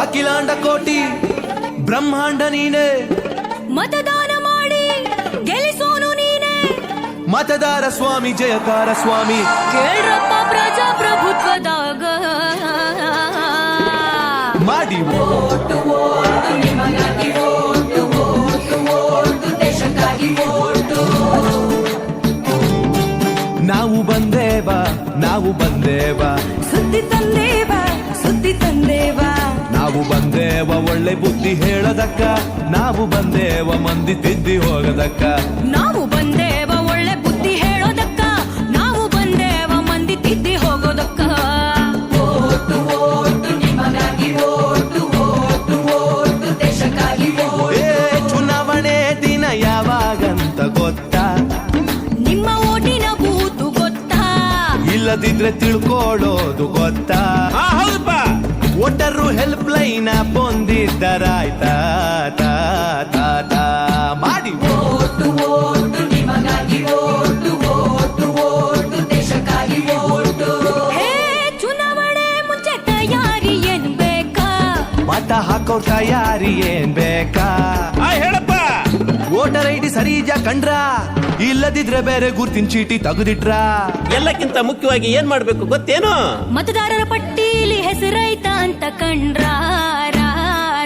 ಅಖಿಲಾಂಡ ಕೋಟಿ ಬ್ರಹ್ಮಾಂಡ ನೀನೆ, ಮತದಾನ ಮಾಡಿ ಗೆಲ್ಲಿಸೋನು ನೀನೆ, ಮತದಾರ ಸ್ವಾಮಿ ಜಯಕಾರ ಸ್ವಾಮಿ, ಕೇಳ್ರಪ್ಪ ಪ್ರಜಾಪ್ರಭುತ್ವದಾಗ ಮಾಡಿ ಓಟು ಓಟು ನಿಮಗಾಗಿ ಓಟು ಓಟು ಓಟು ದೇಶಕ್ಕಾಗಿ ಓಟು. ನಾವು ಬಂದೇವ ನಾವು ಬಂದೇವ, ಸುದ್ದಿ ತಂದೇವ ಸುದ್ದಿ ತಂದೇವ, ನಾವು ಬಂದೇವ ಒಳ್ಳೆ ಬುದ್ಧಿ ಹೇಳದಕ್ಕ, ನಾವು ಬಂದೇವ ಮಂದಿ ತಿದ್ದಿ ಹೋಗದಕ್ಕ, ನಾವು ಬಂದೇವ ಒಳ್ಳೆ ಬುದ್ಧಿ ಹೇಳೋದಕ್ಕ, ನಾವು ಬಂದೇವ ಮಂದಿ ತಿದ್ದಿ ಹೋಗೋದಕ್ಕ. ಓಟು ಓಟು ನಿಮಗಾಗಿ ಓಟು ಓಟು ಓಟು ದೇಶಕ್ಕಾಗಿ ಓಟು. ಚುನಾವಣೆ ದಿನ ಯಾವಾಗಂತ ಗೊತ್ತಾ? ನಿಮ್ಮ ಓಟಿನ ಬೂತು ಗೊತ್ತಾ? ಇಲ್ಲದಿದ್ರೆ ತಿಳ್ಕೊಳ್ಳೋದು ಗೊತ್ತಾ? ಹೌದಪ್ಪ. ವೋಟರು ಹೆಲ್ಪ್ ಲೈನ್ ಬಂದಿದ್ದರಾಯ್ತಾ ತಾ ತಾ ತಾ ಮಾಡಿ ಓಟು ಓಟು ನಿಮಗಾಗಿ ಓಟು ಓಟು ಓಟು ದೇಶಕ್ಕಾಗಿ ಓಟು. ಹೇ ಚುನಾವಣೆ ಮುಂಚೆ ತಯಾರಿ ಏನ್ ಬೇಕಾ? ಮತ ಹಾಕೋ ತಯಾರಿ ಏನ್ ಬೇಕಾ? ಹೇಳಪ್ಪ. ವೋಟರ್ ಐಡಿ ಸರಿ ಇದ್ಯಾ ಕಂಡ್ರ? ಇಲ್ಲದಿದ್ರೆ ಬೇರೆ ಗುರ್ತಿನ ಚೀಟಿ ತೆಗೆದಿಟ್ರ? ಎಲ್ಲಕ್ಕಿಂತ ಮುಖ್ಯವಾಗಿ ಏನ್ ಮಾಡ್ಬೇಕು ಗೊತ್ತೇನು? ಮತದಾರರ ಪಟ್ಟೀಲಿ ಹೆಸರೈತಾ ಅಂತ ಕಂಡ್ರ ರಾ,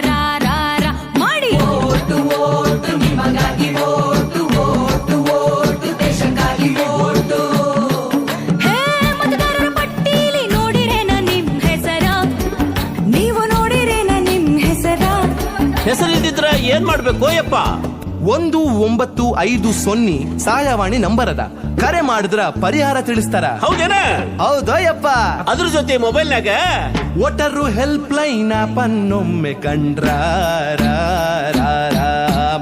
ರಾ, ರಾ, ರಾ, ಮಾಡಿ ಓಟು ಓಟು ನಿಮಗಾಗಿ ಓಟು ಓಟು ಓಟು ದೇಶಕ್ಕಾಗಿ ಓಟು. ಹೇ ಮತದಾರರ ಪಟ್ಟೀಲಿ ನೋಡಿರೇನ ನಿಮ್ ಹೆಸರ? ನೀವು ನೋಡಿರೇನ ನಿಮ್ ಹೆಸರ? ಹೆಸರಿಲ್ದಿದ್ರ ಏನ್ ಮಾಡ್ಬೇಕು ಯಪ್ಪ? 1950 ಸಹಾಯವಾಣಿ ನಂಬರ್ ಅದ, ಕರೆ ಮಾಡಿದ್ರ ಪರಿಹಾರ ತಿಳಿಸ್ತಾರ. ಹೌದೇನ? ಹೌದಯ್ಯಪ್ಪ. ಅದ್ರ ಜೊತೆ ಮೊಬೈಲ್ನಾಗ ವೋಟರು ಹೆಲ್ಪ್ ಲೈನ್ ಪನ್ನೊಮ್ಮೆ ಕಂಡ್ರ ರಾ, ರಾ, ರಾ,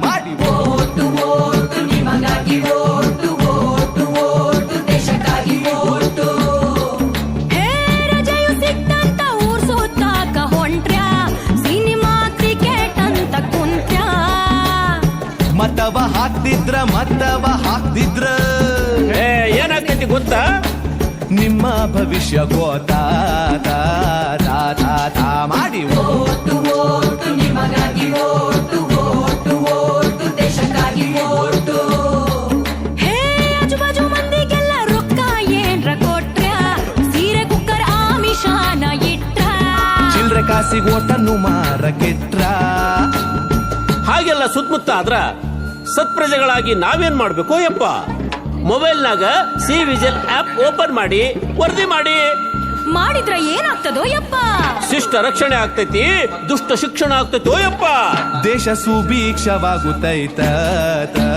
ಮಾಡಿ ಓಟು ಓಟು ನಿಮಗಾಗಿ ಓಟು ಓಟು ಓಟು ದೇಶಕ್ಕಾಗಿ ಓಟು. ಹೇ ರಜೆಯು ಸಿಕ್ತಂತ ಊರ್ ಸುತ್ತಾಕ ಹೊಂಟ್ರ್ಯಾ, ಸಿನಿಮಾ ಕ್ರಿಕೆಟ್ ಅಂತ ಕುಂತ್ರ್ಯಾ, ಮತವ ಹಾಕ್ತಿದ್ರ ಏನಾಗ್ತೈತಿ ಗೊತ್ತಾ? ನಿಮ್ಮ ಭವಿಷ್ಯ ಗೋತಾ ತಾ, ತಾ, ತಾ, ತಾ, ಮಾಡಿ ಓಟು ಓಟು ನಿಮಗಾಗಿ ಓಟು ಓಟು ಓಟು ದೇಶಕ್ಕಾಗಿ ಓಟು. ಹೇ ಆಜುಬಾಜು ಮಂದಿಗೆಲ್ಲ ರೊಕ್ಕ ಏನ್ರ ಕೊಟ್ರ್ಯಾ, ಸೀರೆ ಕುಕ್ಕರ್ ಆಮಿಷಾನ ಇಟ್ರ, ಚಿಲ್ರೆ ಕಾಸಿಗೆ ಓಟನ್ನು ಮಾರಕೆಟ್ರ? ಹಾಗೆಲ್ಲ ಸುತ್ತಮುತ್ತ ಆದ್ರ ಸತ್ಪ್ರಜೆಗಳಾಗಿ ನಾವೇನ್ ಮಾಡ್ಬೇಕು ಯಪ್ಪ? ಮೊಬೈಲ್ನಾಗ ಸಿ ವಿಜಿಲ್ ಆಪ್ ಓಪನ್ ಮಾಡಿ ವರದಿ ಮಾಡಿ. ಮಾಡಿದ್ರ ಏನಾಗ್ತದೋ ಯಪ್ಪ? ಶಿಷ್ಟ ರಕ್ಷಣೆ ಆಗ್ತೈತಿ, ದುಷ್ಟ ಶಿಕ್ಷಣ ಆಗ್ತೈತಿ ಯಪ್ಪ. ದೇಶ ಸುಭೀಕ್ಷವಾಗುತ್ತೈತ ತಾ,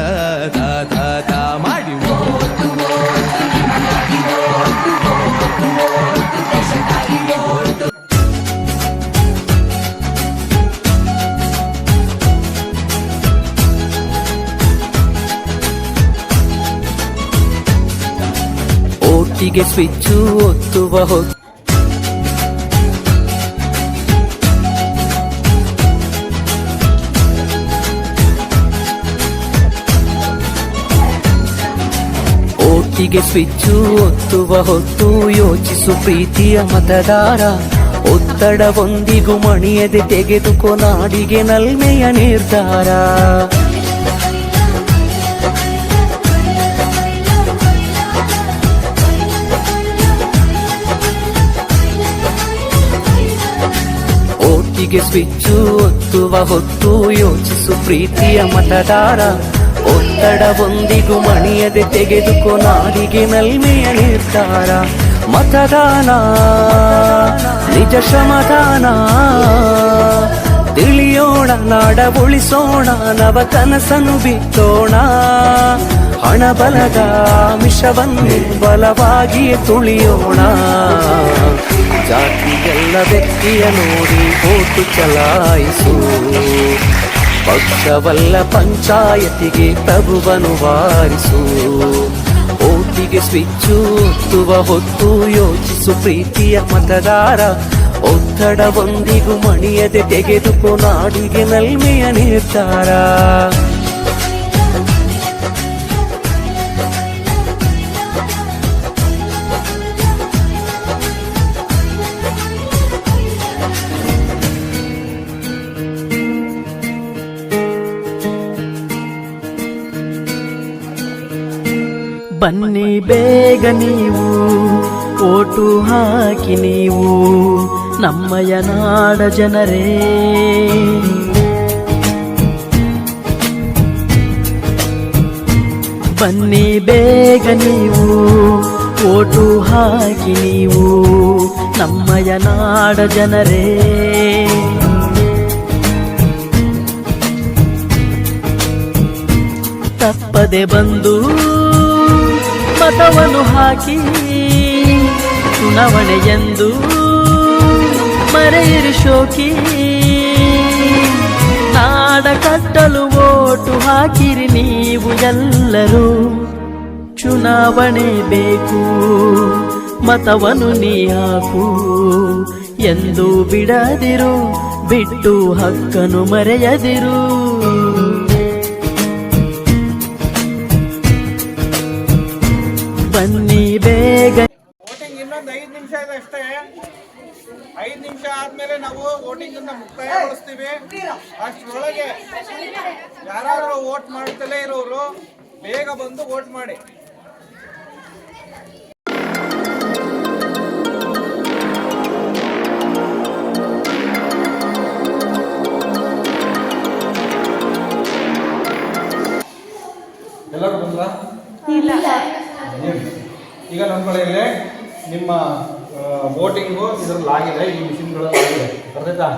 ತಾ, ತಾ, ತಾ, ಮಾಡಿ ಓಟು ಓಟು ನಿಮಗಾಗಿ ಓಟು ಓಟು ಓಟು ದೇಶಕ್ಕಾಗಿ ಓಟು. ಓಟಿಗೆ ಸ್ವಿಚ್ಚು ಒತ್ತುವ ಹೊತ್ತು ಓಟಿಗೆ ಸ್ವಿಚ್ಚು ಒತ್ತುವ ಹೊತ್ತು ಯೋಚಿಸು ಪ್ರೀತಿಯ ಮತದಾರ, ಒತ್ತಡವೊಂದಿಗೂ ಮಣಿಯದೆ ತೆಗೆದುಕೋ ನಾಡಿಗೆ ನಲ್ಮೆಯ ನಿರ್ಧಾರ. ಓಟಿಗೆ ಸ್ವಿಚ್ಚು ಒತ್ತುವ ಹೊತ್ತು ಯೋಚಿಸು ಪ್ರೀತಿಯ ಮತದಾರ, ಒತ್ತಡವೊಂದಿಗೂ ಮಣಿಯದೆ ತೆಗೆದುಕೋ ನಾಡಿಗೆ ನಲ್ಮೆಯ ನಿರ್ಧಾರ. ಮತದಾನ ನಿಜ ಶ್ರಮದಾನ, ತಿಳಿಯೋಣ ನಾಡ ಉಳಿಸೋಣ, ನವ ಕನಸನ್ನು ಬಿತ್ತೋಣ, ಹಣ ಬಲದ ಮಿಷವನ್ನು ಬಲವಾಗಿಯೇ ತುಳಿಯೋಣ. ಜಾತಿಗೆಲ್ಲ ವ್ಯಕ್ತಿಯ ನೋಡಿ ಓಟು ಚಲಾಯಿಸು, ಪಕ್ಷವಲ್ಲ ಪಂಚಾಯತಿಗೆ ಪ್ರಭುವನು ವಾರಿಸು. ಓಟಿಗೆ ಸ್ವಿಚ್ಚು ಒತ್ತುವ ಹೊತ್ತು ಯೋಚಿಸು ಪ್ರೀತಿಯ ಮತದಾರ, ಒತ್ತಡವೊಂದಿಗೂ ಮಣಿಯದೆ ತೆಗೆದುಕೋ ನಾಡಿಗೆ ನಲ್ಮೆಯ ನಿರ್ಧಾರ. ಬನ್ನಿ ಬೇಗ ನೀವು ಓಟು ಹಾಕಿ ನೀವು ನಮ್ಮಯ ನಾಡ ಜನರೇ. ಬನ್ನಿ ಬೇಗ ನೀವು ಓಟು ಹಾಕಿ ನೀವು ನಮ್ಮಯ ನಾಡ ಜನರೇ. ತಪ್ಪದೆ ಬಂದು ಮತವನ್ನು ಹಾಕಿ ಚುನಾವಣೆಯೆಂದು ಮರೆಯಿರಿ ಶೋಕಿ. ನಾಡ ಕಟ್ಟಲು ಓಟು ಹಾಕಿರಿ ನೀವು ಎಲ್ಲರೂ. ಚುನಾವಣೆ ಬೇಕು ಮತವನ್ನು ನೀ ಹಾಕು ಎಂದು ಬಿಡದಿರು, ಬಿಟ್ಟು ಹಕ್ಕನ್ನು ಮರೆಯದಿರು. ಬನ್ನಿ ಬೇಗ. ವೋಟಿಂಗ್ ಇನ್ನೊಂದು 5 ನಿಮಿಷ ಇದೆ ಅಷ್ಟೇ. 5 ನಿಮಿಷ ಆದ್ಮೇಲೆ ನಾವು ವೋಟಿಂಗ್ ಅನ್ನ ಮುಕ್ತಾಯಗೊಳಿಸ್ತೀವಿ. ಅಷ್ಟರೊಳಗೆ ಯಾರಾದ್ರೂ ವೋಟ್ ಮಾಡ್ತಲೇ ಇರೋರು ಬೇಗ ಬಂದು ವೋಟ್ ಮಾಡಿ. ಎಲ್ಲರೂ ಬಂದ್ರಾ? ಈಗ ನಮ್ಮ ಕಡೆಯಲ್ಲಿ ನಿಮ್ಮ ವೋಟಿಂಗು ಇದರಲ್ಲಿ ಆಗಿದೆ, ಈ ಮಿಷಿನ್ಗಳಲ್ಲಿ ಆಗಿದೆ, ಅರ್ಥಾಯ್ತಾ?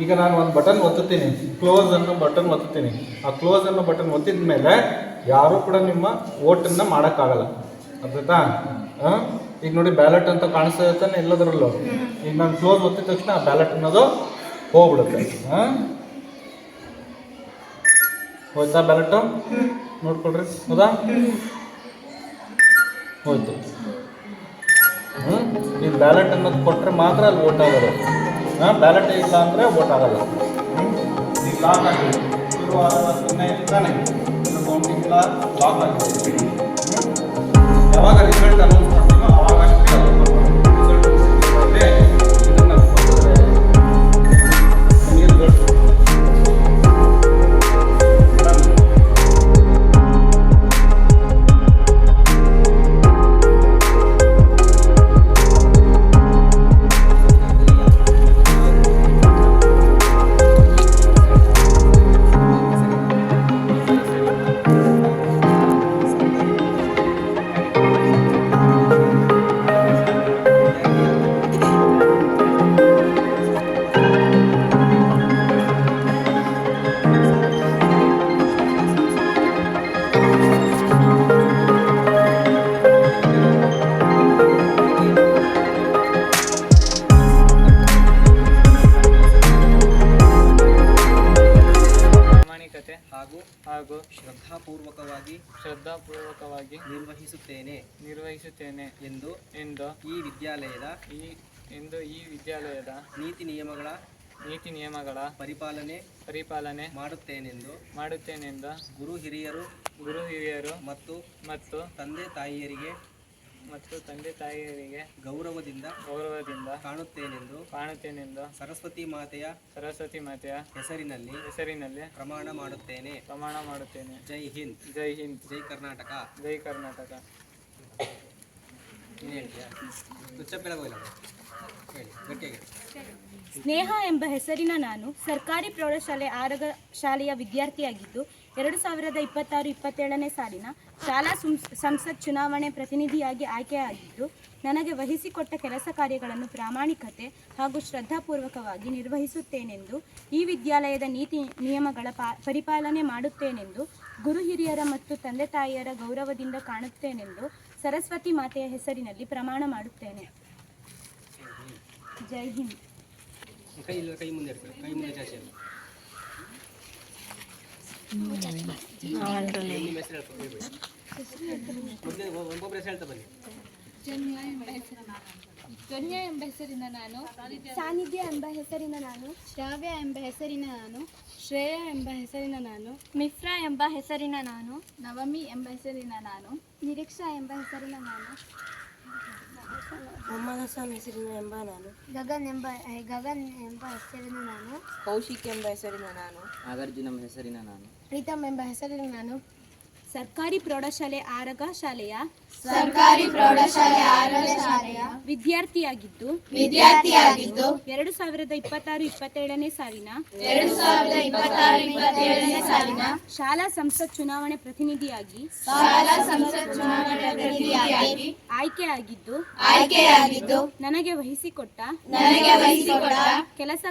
ಈಗ ನಾನು ಒಂದು ಬಟನ್ ಒತ್ತುತ್ತೀನಿ, ಕ್ಲೋಸ್ ಅನ್ನೋ ಬಟನ್ ಒತ್ತುತ್ತೀನಿ. ಆ ಕ್ಲೋಸ್ ಅನ್ನೋ ಬಟನ್ ಒತ್ತಿದ ಮೇಲೆ ಯಾರೂ ಕೂಡ ನಿಮ್ಮ ವೋಟನ್ನು ಮಾಡೋಕ್ಕಾಗಲ್ಲ, ಅರ್ಥಾಯ್ತಾ? ಈಗ ನೋಡಿ ಬ್ಯಾಲೆಟ್ ಅಂತ ಕಾಣಿಸ್ತಾ ಇರ್ತಾನೆ ಎಲ್ಲದರಲ್ಲೂ. ಈಗ ನಾನು ಕ್ಲೋಸ್ ಒತ್ತಿದ ತಕ್ಷಣ ಆ ಬ್ಯಾಲೆಟ್ ಅನ್ನೋದು ಹೋಗ್ಬಿಡುತ್ತೆ. ಹೋಯ್ತಾ ಬ್ಯಾಲೆಟು? ನೋಡ್ಕೊಳ್ರಿ, ಹೌದಾ? ಹೋಯ್ತು. ಈ ಬ್ಯಾಲೆಟ್ ಅನ್ನೋದು ಕೊಟ್ಟರೆ ಮಾತ್ರ ಅಲ್ಲಿ ವೋಟ್ ಆಗೋದು. ಬ್ಯಾಲೆಟ್ ಇಲ್ಲ ಅಂದರೆ ವೋಟ್ ಆಗಲ್ಲ. ಈಗ ಲಾಕ್ ಆಗಿದೆ, ಶುರುವಾದ ತಾನೆ ಕೌಂಟಿಂಗ್ ಲಾಕ್ ಆಗಿದೆ. ಯಾವಾಗ ರಿಸಲ್ಟ್ ಅನೌನ್ಸ್ ಮಾಡ್ತೀವೋ ಅವಾಗ ಅಷ್ಟೇ ಹಾಗೂ ಶ್ರದ್ಧಾಪೂರ್ವಕವಾಗಿ ನಿರ್ವಹಿಸುತ್ತೇನೆ ಎಂದು ಈ ವಿದ್ಯಾಲಯದ ನೀತಿ ನಿಯಮಗಳ ಪರಿಪಾಲನೆ ಮಾಡುತ್ತೇನೆಂದು ಗುರು ಹಿರಿಯರು ಮತ್ತು ತಂದೆ ತಾಯಿಯರಿಗೆ ಗೌರವದಿಂದ ಕಾಣುತ್ತೇನೆಂದು ಸರಸ್ವತಿ ಮಾತೆಯ ಹೆಸರಿನಲ್ಲಿ ಪ್ರಮಾಣ ಮಾಡುತ್ತೇನೆ. ಜೈ ಹಿಂದ್. ಜೈ ಕರ್ನಾಟಕ. ಸ್ನೇಹ ಎಂಬ ಹೆಸರಿನ ನಾನು ಸರ್ಕಾರಿ ಪ್ರೌಢಶಾಲೆ ಆರಗ ಶಾಲೆಯ ವಿದ್ಯಾರ್ಥಿಯಾಗಿದ್ದು 2026-27ನೇ ಸಾಲಿನ ಶಾಲಾ ಸಂಸತ್ ಚುನಾವಣೆ ಪ್ರತಿನಿಧಿಯಾಗಿ ಆಯ್ಕೆಯಾಗಿದ್ದು ನನಗೆ ವಹಿಸಿಕೊಟ್ಟ ಕೆಲಸ ಕಾರ್ಯಗಳನ್ನು ಪ್ರಾಮಾಣಿಕತೆ ಹಾಗೂ ಶ್ರದ್ಧಾಪೂರ್ವಕವಾಗಿ ನಿರ್ವಹಿಸುತ್ತೇನೆಂದು ಈ ವಿದ್ಯಾಲಯದ ನೀತಿ ನಿಯಮಗಳ ಪರಿಪಾಲನೆ ಮಾಡುತ್ತೇನೆಂದು ಗುರು ಹಿರಿಯರ ಮತ್ತು ತಂದೆ ತಾಯಿಯರ ಗೌರವದಿಂದ ಕಾಣುತ್ತೇನೆಂದು ಸರಸ್ವತಿ ಮಾತೆಯ ಹೆಸರಿನಲ್ಲಿ ಪ್ರಮಾಣ ಮಾಡುತ್ತೇನೆ. ಜೈ ಹಿಂದ್. ಕೈ ಮುಂದೆ ಚಾಚಿ. ಒಬ್ಬೊಬ್ಬರ ಹೆಸರು ಹೇಳ್ತಾ ಬನ್ನಿ. ಧನ್ಯ ಎಂಬ ಹೆಸರಿನ ನಾನು, ಸಾನ್ನಿಧ್ಯ ಎಂಬ ಹೆಸರಿನ ನಾನು, ಶ್ರಾವ್ಯ ಎಂಬ ಹೆಸರಿನ ನಾನು, ಶ್ರೇಯ ಎಂಬ ಹೆಸರಿನ ನಾನು, ಮಿಫ್ರಾ ಎಂಬ ಹೆಸರಿನ ನಾನು, ನವಮಿ ಎಂಬ ಹೆಸರಿನ ನಾನು, ನಿರೀಕ್ಷಾ ಎಂಬ ಹೆಸರಿನ ನಾನು, ಮೊಹಮ್ಮದ್ ಹಸನ್ ಹೆಸರಿನ ಎಂಬ ನಾನು, ಗಗನ್ ಎಂಬ ಹೆಸರಿನ ನಾನು, ಕೌಶಿಕ್ ಎಂಬ ಹೆಸರಿನ ನಾನು, ನಾಗಾರ್ಜುನ ಎಂಬ ಹೆಸರಿನ ನಾನು, ಪ್ರೀತಮ್ ಎಂಬ ಹೆಸರಿನ ನಾನು, ಸರ್ಕಾರಿ ಪ್ರೌಢಶಾಲೆ ಆರಗ ಶಾಲೆಯ ಸರ್ಕಾರಿ ಪ್ರೌಢಶಾಲೆ ಆರಗ ಶಾಲೆಯ ವಿದ್ಯಾರ್ಥಿಯಾಗಿದ್ದು 2026-27 ಸಾಲಿನ ಶಾಲಾ ಸಂಸತ್ ಚುನಾವಣೆ ಪ್ರತಿನಿಧಿಯಾಗಿ ಆಯ್ಕೆಯಾಗಿದ್ದು ನನಗೆ ವಹಿಸಿಕೊಟ್ಟ ಕೆಲಸ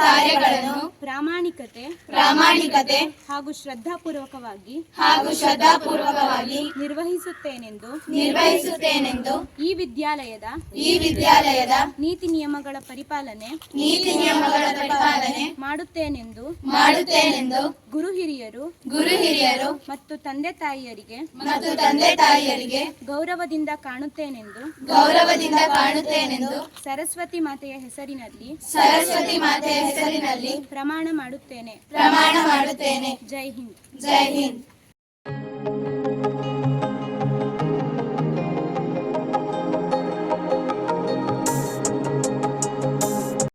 ಕಾರ್ಯಗಳನ್ನು ಪ್ರಾಮಾಣಿಕತೆ ಹಾಗೂ ಶ್ರದ್ಧಾಪೂರ್ವಕವಾಗಿ ನಿರ್ವಹಿಸುತ್ತೇನೆಂದು ಈ ವಿದ್ಯಾಲಯದ ನೀತಿ ನಿಯಮಗಳ ಪರಿಪಾಲನೆ ಮಾಡುತ್ತೇನೆಂದು ಗುರು ಹಿರಿಯರು ಮತ್ತು ತಂದೆ ತಾಯಿಯರಿಗೆ ಗೌರವದಿಂದ ಕಾಣುತ್ತೇನೆಂದು ಸರಸ್ವತಿ ಮಾತೆಯ ಹೆಸರಿನಲ್ಲಿ ಪ್ರಮಾಣ ಮಾಡುತ್ತೇನೆ. ಜೈ ಹಿಂದ್.